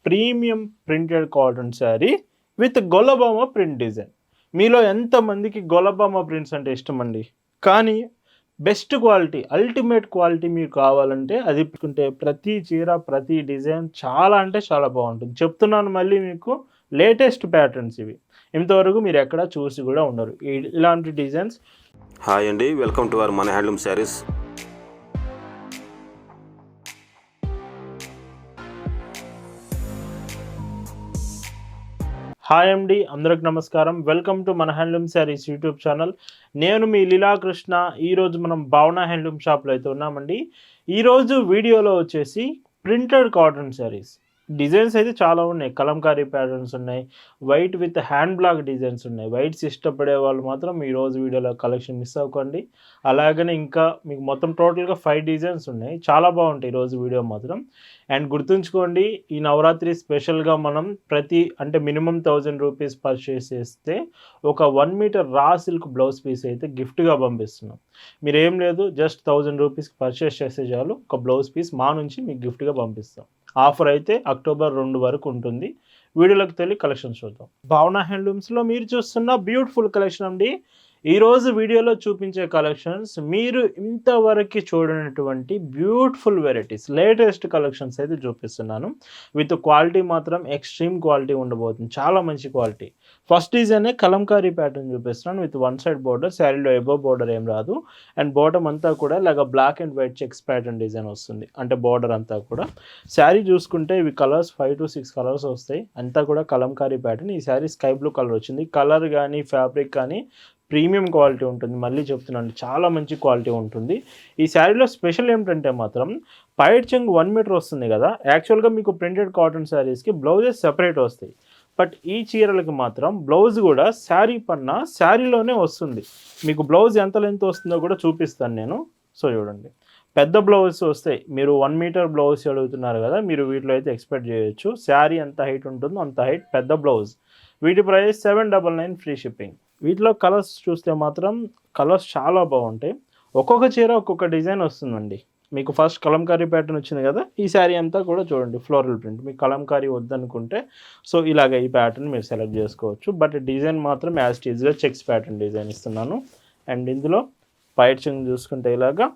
Premium printed cotton sari with Gollabhama print design. మీలో ఎంతమందికి Gollabhama prints అంటే ఇష్టమండి? కానీ బెస్ట్ క్వాలిటీ, అల్టిమేట్ క్వాలిటీ మీకు కావాలంటే అది పెట్టుకుంటే ప్రతి చీర, ప్రతి డిజైన్ చాలా అంటే చాలా బాగుంటుంది. చెప్తున్నాను మళ్ళీ మీకు, లేటెస్ట్ ప్యాటర్న్స్ ఇవి. ఇంతవరకు మీరు ఎక్కడా చూసి కూడా ఉండరు ఇలాంటి డిజైన్స్. హాయ్ అండి, వెల్కమ్ టు అవర్ మన హ్యాండ్లూమ్ శారీస్. హాయ్ అండి, అందరికి నమస్కారం. వెల్కమ్ టు మన హ్యాండ్లూమ్ శారీస్ యూట్యూబ్ ఛానల్. నేను మీ లీలాకృష్ణ. ఈరోజు మనం భావన హ్యాండ్లూమ్ షాప్లో అయితే ఉన్నామండి. ఈరోజు వీడియోలో వచ్చేసి ప్రింటెడ్ కాటన్ శారీస్ డిజైన్స్ అయితే చాలా ఉన్నాయి. కలంకారీ ప్యాటర్న్స్ ఉన్నాయి, white with hand black designs ఉన్నాయి. వైట్స్ ఇష్టపడే వాళ్ళు మాత్రం ఈరోజు వీడియోలో కలెక్షన్ మిస్ అవ్వకండి. అలాగనే ఇంకా మీకు మొత్తం టోటల్గా 5 డిజైన్స్ ఉన్నాయి. చాలా బాగుంటాయి ఈరోజు వీడియో మాత్రం. అండ్ గుర్తుంచుకోండి, ఈ నవరాత్రి స్పెషల్గా మనం మినిమం 1000 రూపీస్ పర్చేస్ చేస్తే ఒక 1 metre raw silk blouse piece అయితే గిఫ్ట్గా పంపిస్తున్నాం. మీరు ఏం లేదు, జస్ట్ 1000 రూపీస్కి పర్చేస్ చేస్తే చాలు, ఒక బ్లౌజ్ పీస్ మా నుంచి మీకు గిఫ్ట్గా పంపిస్తాం. ఆఫర్ అయితే అక్టోబర్ 2 వరకు ఉంటుంది. వీడియోలోకి వెళ్ళి కలెక్షన్ చూద్దాం. భావన హ్యాండ్లూమ్స్లో మీరు చూస్తున్న బ్యూటిఫుల్ కలెక్షన్ అండి. ఈరోజు వీడియోలో చూపించే కలెక్షన్స్ మీరు ఇంతవరకు చూడనటువంటి బ్యూటిఫుల్ వెరైటీస్, లేటెస్ట్ కలెక్షన్స్ అయితే చూపిస్తున్నాను. విత్ క్వాలిటీ మాత్రం ఎక్స్ట్రీమ్ క్వాలిటీ ఉండబోతుంది, చాలా మంచి క్వాలిటీ. ఫస్ట్ డిజైనే కలంకారీ ప్యాటర్న్ చూపిస్తున్నాను విత్ 1 సైడ్ బోర్డర్. శారీలో ఎబో బోర్డర్ ఏం రాదు. అండ్ బాటమ్ అంతా కూడా ఇలాగ black and white checks pattern design వస్తుంది, అంటే బోర్డర్ అంతా కూడా. శారీ చూసుకుంటే ఇవి కలర్స్ 5 to 6 కలర్స్ వస్తాయి. అంతా కూడా కలంకారీ ప్యాటర్న్. ఈ శారీ స్కై బ్లూ కలర్ వచ్చింది. కలర్ కానీ ఫ్యాబ్రిక్ కానీ ప్రీమియం క్వాలిటీ ఉంటుంది. మళ్ళీ చెప్తున్నాను, చాలా మంచి క్వాలిటీ ఉంటుంది. ఈ శారీలో స్పెషల్ ఏమిటంటే మాత్రం పైట్ చెంగు 1 మీటర్ వస్తుంది కదా. యాక్చువల్గా మీకు ప్రింటెడ్ కాటన్ శారీస్కి బ్లౌజెస్ సెపరేట్ వస్తాయి. బట్ ఈ చీరలకి మాత్రం బ్లౌజ్ కూడా శారీ పన్న శారీలోనే వస్తుంది. మీకు బ్లౌజ్ ఎంత లెంత్ వస్తుందో కూడా చూపిస్తాను నేను. సో చూడండి, పెద్ద బ్లౌజ్ వస్తాయి. మీరు 1 మీటర్ బ్లౌజ్ అడుగుతున్నారు కదా, మీరు వీటిలో అయితే ఎక్స్పెక్ట్ చేయొచ్చు. శారీ ఎంత హైట్ ఉంటుందో అంత హైట్ పెద్ద బ్లౌజ్. వీటి ప్రైస్ 799 ఫ్రీ షిప్పింగ్. వీటిలో కలర్స్ చూస్తే మాత్రం కలర్స్ చాలా బాగుంటాయి. ఒక్కొక్క చీర ఒక్కొక్క డిజైన్ వస్తుందండి. మీకు ఫస్ట్ కలంకారీ ప్యాటర్న్ వచ్చింది కదా, ఈ శారీ అంతా కూడా చూడండి ఫ్లోరల్ ప్రింట్. మీకు కలంకారీ వద్దనుకుంటే సో ఇలాగ ఈ ప్యాటర్న్ మీరు సెలెక్ట్ చేసుకోవచ్చు. బట్ డిజైన్ మాత్రం యాజ్ టీజ్గా చెక్స్ ప్యాటర్న్ డిజైన్ ఇస్తున్నాను. అండ్ ఇందులో పైట్ చెంగు చూసుకుంటే ఇలాగా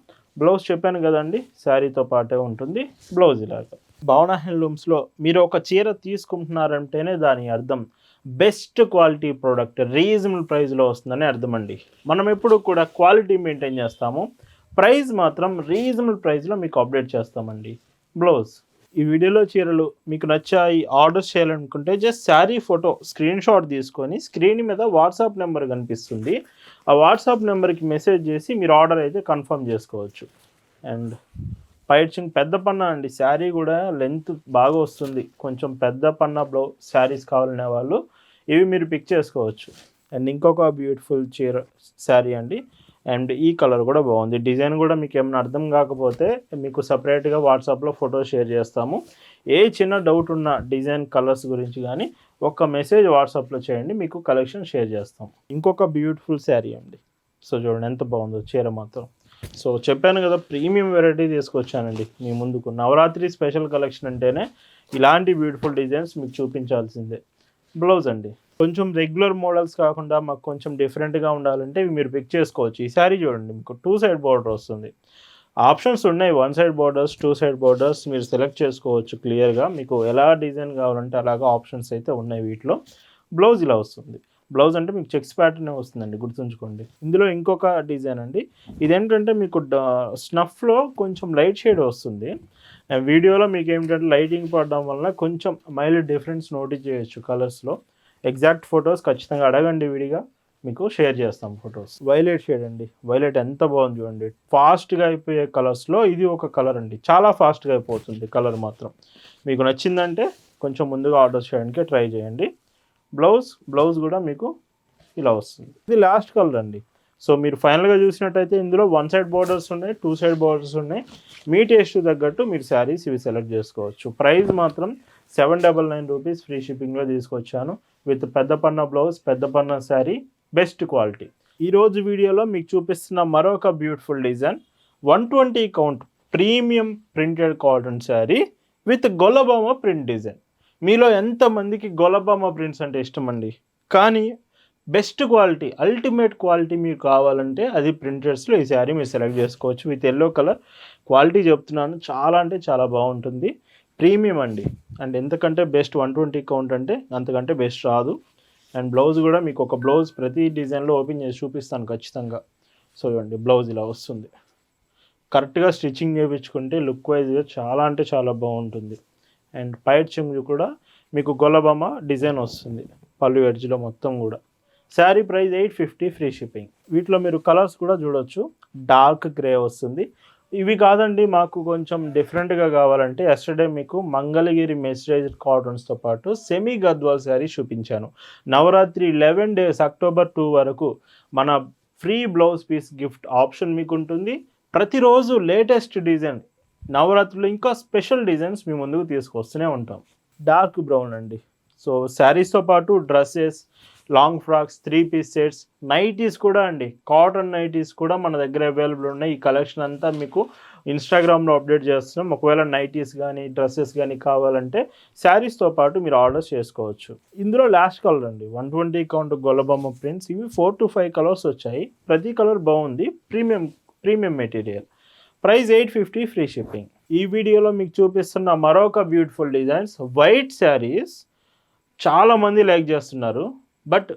బ్లౌజ్ చెప్పాను కదండి, శారీతో పాటే ఉంటుంది బ్లౌజ్. ఇలాగా భావన హ్యాండ్లూమ్స్లో మీరు ఒక చీర తీసుకుంటున్నారంటేనే దాని అర్థం బెస్ట్ క్వాలిటీ ప్రోడక్ట్ రీజనబుల్ ప్రైస్లో వస్తుందని అర్థం అండి. మనం ఎప్పుడు కూడా క్వాలిటీ మెయింటైన్ చేస్తాము, ప్రైస్ మాత్రం రీజనబుల్ ప్రైస్లో మీకు అప్డేట్ చేస్తామండి. బ్లౌజ్ ఈ వీడియోలో చీరలు మీకు నచ్చాయి, ఆర్డర్ చేయాలనుకుంటే just sari photo screen shot తీసుకొని స్క్రీన్ మీద వాట్సాప్ నెంబర్ కనిపిస్తుంది, ఆ వాట్సాప్ నెంబర్కి మెసేజ్ చేసి మీరు ఆర్డర్ అయితే కన్ఫర్మ్ చేసుకోవచ్చు. అండ్ పైట్ చెంగు పెద్ద పన్నా అండి. శారీ కూడా లెంత్ బాగా వస్తుంది. కొంచెం పెద్ద పన్నా బ్లౌజ్ శారీస్ కావాలనే వాళ్ళు ఇవి మీరు పిక్ చేసుకోవచ్చు. అండ్ ఇంకొక బ్యూటిఫుల్ చీర శారీ అండి. అండ్ ఈ కలర్ కూడా బాగుంది. డిజైన్ కూడా మీకు ఏమైనా అర్థం కాకపోతే మీకు సపరేట్గా వాట్సాప్లో ఫోటో షేర్ చేస్తాము. ఏ చిన్న డౌట్ ఉన్న డిజైన్ కలర్స్ గురించి కానీ ఒక్క మెసేజ్ వాట్సాప్లో చేయండి, మీకు కలెక్షన్ షేర్ చేస్తాం. ఇంకొక బ్యూటిఫుల్ శారీ అండి. సో చూడండి ఎంత బాగుందో చీర మాత్రం. సో చెప్పాను కదా, ప్రీమియం వెరైటీ తీసుకొచ్చానండి మీ ముందుకు. నవరాత్రి స్పెషల్ కలెక్షన్ అంటేనే ఇలాంటి బ్యూటిఫుల్ డిజైన్స్ మీకు చూపించాల్సిందే. బ్లౌజ్ అండి, కొంచెం రెగ్యులర్ మోడల్స్ కాకుండా మాకు కొంచెం డిఫరెంట్గా ఉండాలంటే ఇవి మీరు పిక్ చేసుకోవచ్చు. ఈ శారీ చూడండి, మీకు 2 సైడ్ బార్డర్ వస్తుంది. ఆప్షన్స్ ఉన్నాయి, 1 సైడ్ బార్డర్స్, 2 సైడ్ బార్డర్స్ మీరు సెలెక్ట్ చేసుకోవచ్చు క్లియర్గా. మీకు ఎలా డిజైన్ కావాలంటే అలాగా ఆప్షన్స్ అయితే ఉన్నాయి వీటిలో. బ్లౌజ్ ఇలా వస్తుంది. బ్లౌజ్ అంటే మీకు చెక్స్ ప్యాటర్న్ వస్తుందండి, గుర్తుంచుకోండి. ఇందులో ఇంకొక డిజైన్ అండి. ఇదేంటంటే మీకు స్నఫ్లో కొంచెం లైట్ షేడ్ వస్తుంది. వీడియోలో మీకు ఏమిటంటే లైటింగ్ పడడం వల్ల కొంచెం మైల్డ్ డిఫరెన్స్ నోటీస్ చేయొచ్చు కలర్స్లో. ఎగ్జాక్ట్ ఫొటోస్ ఖచ్చితంగా అడగండి, విడిగా మీకు షేర్ చేస్తాం ఫొటోస్. వైలెట్ షేడ్ అండి. వైలెట్ ఎంత బాగుంది చూడండి. ఫాస్ట్గా అయిపోయే కలర్స్లో ఇది ఒక కలర్ అండి. చాలా ఫాస్ట్గా అయిపోతుంది కలర్ మాత్రం. మీకు నచ్చిందంటే కొంచెం ముందుగా ఆర్డర్ చేయడానికి ట్రై చేయండి. బ్లౌజ్ కూడా మీకు ఇలా వస్తుంది. ఇది లాస్ట్ కలర్ అండి. సో మీరు ఫైనల్గా చూసినట్టయితే ఇందులో 1 సైడ్ బార్డర్స్ ఉన్నాయి, 2 సైడ్ బార్డర్స్ ఉన్నాయి. మీ టేస్ట్ తగ్గట్టు మీరు శారీస్ ఇవి సెలెక్ట్ చేసుకోవచ్చు. ప్రైస్ మాత్రం 799 రూపీస్ ఫ్రీ షిప్పింగ్లో తీసుకొచ్చాను. విత్ పెద్ద పన్న బ్లౌజ్, పెద్ద పన్న శారీ, బెస్ట్ క్వాలిటీ. ఈరోజు వీడియోలో మీకు చూపిస్తున్న మరొక beautiful design 120 count premium printed cotton sari with Gollabhama print design. మీలో ఎంతమందికి గొలబామా ప్రింట్స్ అంటే ఇష్టం అండి? కానీ బెస్ట్ క్వాలిటీ, అల్టిమేట్ క్వాలిటీ మీకు కావాలంటే అది ప్రింటెడ్స్‌లో ఈ శారీ మీరు సెలెక్ట్ చేసుకోవచ్చు. విత్ యెల్లో కలర్ క్వాలిటీ చెప్తున్నాను. చాలా అంటే చాలా బాగుంటుంది. ప్రీమియం అండి. అండ్ ఎంతకంటే బెస్ట్ 120 కౌంట్ అంటే అంతకంటే బెస్ట్ రాదు. అండ్ బ్లౌజ్ కూడా మీకు ఒక బ్లౌజ్ ప్రతి డిజైన్లో ఓపెన్ చేసి చూపిస్తాను ఖచ్చితంగా. సో ఇవ్వండి బ్లౌజ్ ఇలా వస్తుంది. కరెక్ట్గా స్టిచ్చింగ్ చేయించుకుంటే లుక్ వైజ్గా చాలా అంటే చాలా బాగుంటుంది. అండ్ పైట్ చెంగు కూడా మీకు గొలబామా డిజైన్ వస్తుంది పళ్ళు ఎడ్జ్లో మొత్తం కూడా. Sari price 850 free shipping. వీటిలో మీరు కలర్స్ కూడా చూడొచ్చు. డార్క్ గ్రే వస్తుంది. ఇవి కాదండి మాకు కొంచెం డిఫరెంట్గా కావాలంటే ఎస్టర్డే మీకు మంగళగిరి మెస్చరైజ్డ్ కాటన్స్తో పాటు సెమీ గద్వాల్ శారీ చూపించాను. నవరాత్రి 11 days అక్టోబర్ 2 వరకు మన free blouse piece gift option మీకు ఉంటుంది. ప్రతిరోజు లేటెస్ట్ డిజైన్, నవరాత్రులు ఇంకా స్పెషల్ డిజైన్స్ మీ ముందుకు తీసుకొస్తూనే ఉంటాం. డార్క్ బ్రౌన్ అండి. సో శారీస్తో పాటు dresses, long frocks, 3-piece sets, nighties కూడా అండి. కాటన్ నైటీస్ కూడా మన దగ్గర అవైలబుల్ ఉన్నాయి. ఈ కలెక్షన్ అంతా మీకు ఇన్స్టాగ్రామ్లో అప్డేట్ చేస్తున్నాం. ఒకవేళ నైటీస్ కానీ డ్రెస్సెస్ కానీ కావాలంటే శారీస్తో పాటు మీరు ఆర్డర్స్ చేసుకోవచ్చు. ఇందులో లాస్ట్ కలర్ అండి 120 కౌంట్ గొలబామా ప్రింట్స్. ఇవి 4 to 5 కలర్స్ వచ్చాయి. ప్రతి కలర్ బాగుంది. Premium material. Price 850 free shipping. ఈ వీడియోలో మీకు చూపిస్తున్న మరొక బ్యూటిఫుల్ డిజైన్స్ వైట్ శారీస్ చాలామంది లైక్ చేస్తున్నారు. బట్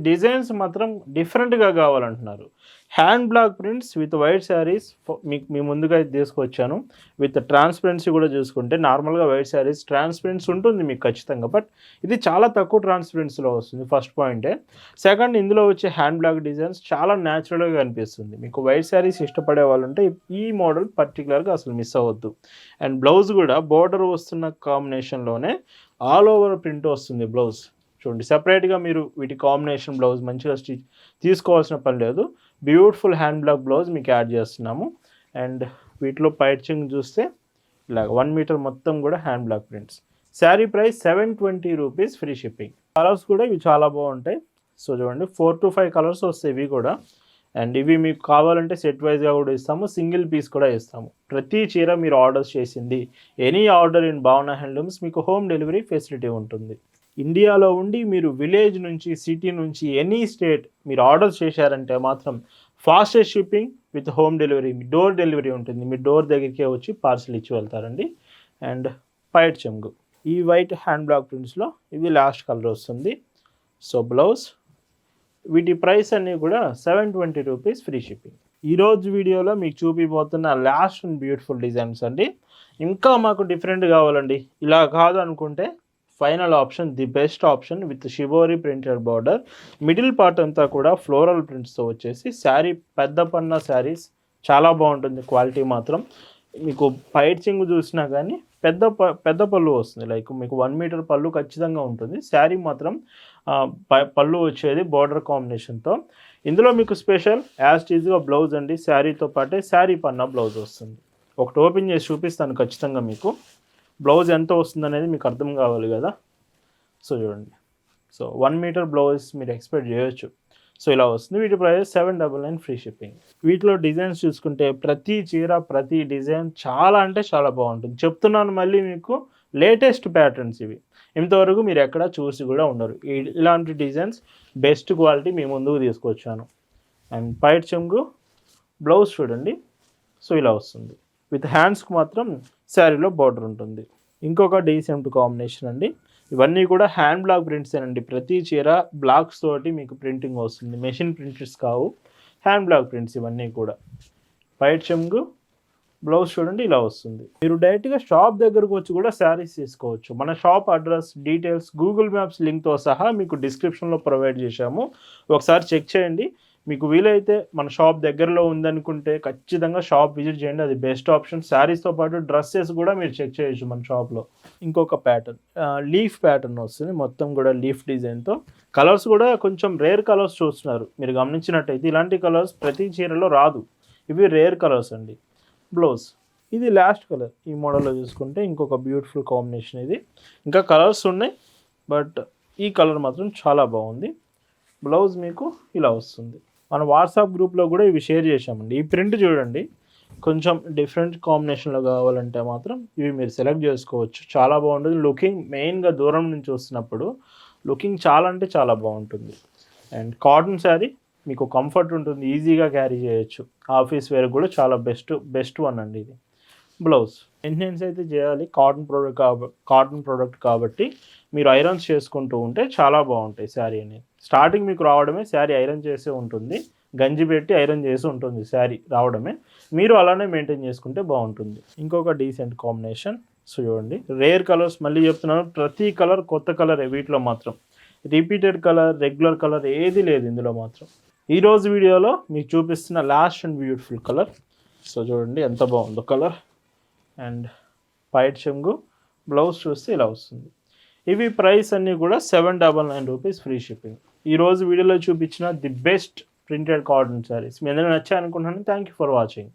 డిజైన్స్ మాత్రం డిఫరెంట్గా కావాలంటున్నారు. Hand block prints with white sarees మీకు మీ ముందుగా తీసుకొచ్చాను. విత్ ట్రాన్స్పరెన్సీ కూడా చూసుకుంటే నార్మల్గా వైట్ శారీస్ ట్రాన్స్పరెన్సీ ఉంటుంది మీకు ఖచ్చితంగా. బట్ ఇది చాలా తక్కువ ట్రాన్స్పరెన్సీలో వస్తుంది. ఫస్ట్ పాయింటే. సెకండ్, ఇందులో వచ్చే హ్యాండ్ బ్లాక్ డిజైన్స్ చాలా న్యాచురల్గా కనిపిస్తుంది. మీకు వైట్ శారీస్ ఇష్టపడే వాళ్ళు ఉంటే ఈ మోడల్ పర్టికులర్గా అసలు మిస్ అవ్వద్దు. అండ్ బ్లౌజ్ కూడా బోర్డర్ వస్తున్న కాంబినేషన్లోనే ఆల్ ఓవర్ ప్రింట్ వస్తుంది బ్లౌజ్. చూడండి, సెపరేట్గా మీరు వీటి కాంబినేషన్ బ్లౌజ్ మంచిగా తీసుకోవాల్సిన పని లేదు. బ్యూటిఫుల్ హ్యాండ్ బ్లాక్ బ్లౌజ్ మీకు యాడ్ చేస్తున్నాము. అండ్ వీటిలో పైట్ చెంగు చూస్తే ఇలా 1 మీటర్ మొత్తం కూడా hand block prints. Sari price 720 rupees free shipping. Colours కూడా ఇవి చాలా బాగుంటాయి. సో చూడండి 4 to 5 కలర్స్ వస్తాయి ఇవి కూడా. అండ్ ఇవి మీకు కావాలంటే సెట్ వైజ్గా కూడా ఇస్తాము, సింగిల్ పీస్ కూడా ఇస్తాము. ప్రతి చీర మీరు ఆర్డర్స్ చేసింది ఎనీ ఆర్డర్ ఇన్ భావన హ్యాండ్లూమ్స్ మీకు హోమ్ డెలివరీ ఫెసిలిటీ ఉంటుంది. ఇండియాలో ఉండి మీరు విలేజ్ నుంచి, సిటీ నుంచి, ఎనీ స్టేట్ మీరు ఆర్డర్స్ చేశారంటే మాత్రం fastest shipping with home delivery, door delivery ఉంటుంది. మీ డోర్ దగ్గరికే వచ్చి పార్సల్ ఇచ్చి వెళ్తారండి. అండ్ పైట్ చెంగు ఈ వైట్ హ్యాండ్ బ్లాక్ ప్రింట్స్లో ఇది లాస్ట్ కలర్ వస్తుంది. సో బ్లౌజ్, వీటి ప్రైస్ అన్నీ కూడా 720 రూపీస్ ఫ్రీ షిప్పింగ్. ఈరోజు వీడియోలో మీకు చూపిపోతున్న లాస్ట్ అండ్ బ్యూటిఫుల్ డిజైన్స్ అండి. ఇంకా మాకు డిఫరెంట్ కావాలండి, ఇలా కాదు అనుకుంటే final option, the best option with shibori printed border. Middle part అంతా కూడా ఫ్లోరల్ ప్రింట్స్తో వచ్చేసి శారీ పెద్ద పన్న శారీస్ చాలా బాగుంటుంది. క్వాలిటీ మాత్రం మీకు పైట్ చెంగు చూసినా కానీ పెద్ద పళ్ళు వస్తుంది. లైక్ మీకు 1 మీటర్ పళ్ళు ఖచ్చితంగా ఉంటుంది. శారీ మాత్రం పళ్ళు వచ్చేది బార్డర్ కాంబినేషన్తో. ఇందులో మీకు స్పెషల్ యాజ్ టీజ్గా బ్లౌజ్ అండి. శారీతో పాటే శారీ పన్న బ్లౌజ్ వస్తుంది. ఒకటి ఓపెన్ చేసి చూపిస్తాను ఖచ్చితంగా మీకు. బ్లౌజ్ ఎంత వస్తుంది అనేది మీకు అర్థం కావాలి కదా. సో చూడండి, సో 1 మీటర్ బ్లౌజ్ మీరు ఎక్స్పెక్ట్ చేయొచ్చు. సో ఇలా వస్తుంది. వీటి ప్రైస్ 799 ఫ్రీ షిప్పింగ్. వీటిలో డిజైన్స్ చూసుకుంటే ప్రతి చీర, ప్రతి డిజైన్ చాలా అంటే చాలా బాగుంటుంది. చెప్తున్నాను మళ్ళీ మీకు, లేటెస్ట్ ప్యాటర్న్స్ ఇవి. ఇంతవరకు మీరు ఎక్కడ చూసి కూడా ఉండరు. ఇలాంటి డిజైన్స్ బెస్ట్ క్వాలిటీ మీ ముందుకు తీసుకొచ్చాను. అండ్ పైట్ చెంగు బ్లౌజ్ చూడండి, సో ఇలా వస్తుంది. విత్ హ్యాండ్స్కి మాత్రం శారీలో బార్డర్ ఉంటుంది. ఇంకొక డీసెంట్ కాంబినేషన్ అండి. ఇవన్నీ కూడా హ్యాండ్ బ్లాక్ ప్రింట్స్ అండి. ప్రతి చీర బ్లాక్స్ తోటి మీకు ప్రింటింగ్ వస్తుంది. మెషిన్ ప్రింట్స్ కావు, హ్యాండ్ బ్లాక్ ప్రింట్స్ ఇవన్నీ కూడా. పైట్ చెంగు బ్లౌజ్ చూడండి ఇలా వస్తుంది. మీరు డైరెక్ట్గా షాప్ దగ్గరకు వచ్చి కూడా శారీస్ తీసుకోవచ్చు. మన shop address, details, Google maps లింక్తో సహా మీకు డిస్క్రిప్షన్లో ప్రొవైడ్ చేశాము. ఒకసారి చెక్ చేయండి. మీకు వీలైతే మన షాప్ దగ్గరలో ఉందనుకుంటే ఖచ్చితంగా షాప్ విజిట్ చేయండి, అది బెస్ట్ ఆప్షన్. శారీస్తో పాటు డ్రెస్సెస్ కూడా మీరు చెక్ చేయొచ్చు మన షాప్లో. ఇంకొక ప్యాటర్న్, లీఫ్ ప్యాటర్న్ వస్తుంది మొత్తం కూడా లీఫ్ డిజైన్తో. కలర్స్ కూడా కొంచెం రేర్ కలర్స్ చూస్తున్నారు మీరు గమనించినట్టయితే. ఇలాంటి కలర్స్ ప్రతి చీరలో రాదు, ఇవి రేర్ కలర్స్ అండి. బ్లౌజ్ ఇది లాస్ట్ కలర్. ఈ మోడల్లో చూసుకుంటే ఇంకొక బ్యూటిఫుల్ కాంబినేషన్ ఇది. ఇంకా కలర్స్ ఉన్నాయి బట్ ఈ కలర్ మాత్రం చాలా బాగుంది. బ్లౌజ్ మీకు ఇలా వస్తుంది. మన వాట్సాప్ గ్రూప్లో కూడా ఇవి షేర్ చేశామండి. ఈ ప్రింట్ చూడండి, కొంచెం డిఫరెంట్ కాంబినేషన్లో కావాలంటే మాత్రం ఇవి మీరు సెలెక్ట్ చేసుకోవచ్చు. చాలా బాగుంటుంది. లుకింగ్ మెయిన్గా దూరం నుంచి చూస్తున్నప్పుడు లుకింగ్ చాలా అంటే చాలా బాగుంటుంది. అండ్ కాటన్ శారీ మీకు కంఫర్ట్ ఉంటుంది, ఈజీగా క్యారీ చేయొచ్చు. ఆఫీస్ వేర్ కూడా చాలా బెస్ట్ వన్ అండి ఇది. బ్లౌజ్ మెయింటెనెన్స్ అయితే చేయాలి, కాటన్ ప్రోడక్ట్ కాబట్టి మీరు ఐరన్స్ చేసుకుంటూ ఉంటే చాలా బాగుంటాయి శారీ అనేది. స్టార్టింగ్ మీకు రావడమే శారీ ఐరన్ చేసే ఉంటుంది, గంజి పెట్టి ఐరన్ చేసి ఉంటుంది శారీ రావడమే. మీరు అలానే మెయింటైన్ చేసుకుంటే బాగుంటుంది. ఇంకొక డీసెంట్ కాంబినేషన్. సో చూడండి, రేర్ కలర్స్, మళ్ళీ చెప్తున్నాను, ప్రతి కలర్ కొత్త కలరే వీటిలో మాత్రం. రిపీటెడ్ కలర్, రెగ్యులర్ కలర్ ఏది లేదు ఇందులో మాత్రం. ఈరోజు వీడియోలో మీకు చూపిస్తున్న last and beautiful colour. So చూడండి ఎంత బాగుందో కలర్. అండ్ పైట్ చెంగు, బ్లౌజ్ చూస్తే ఇలా వస్తుంది. ఇవి ప్రైస్ అన్నీ కూడా 799 రూపీస్ ఫ్రీ షిప్పింగ్. ఈరోజు వీడియోలో చూపించిన the best printed cotton sarees మీ అందరూ నచ్చాయి అనుకుంటున్నాను. Thank you for watching.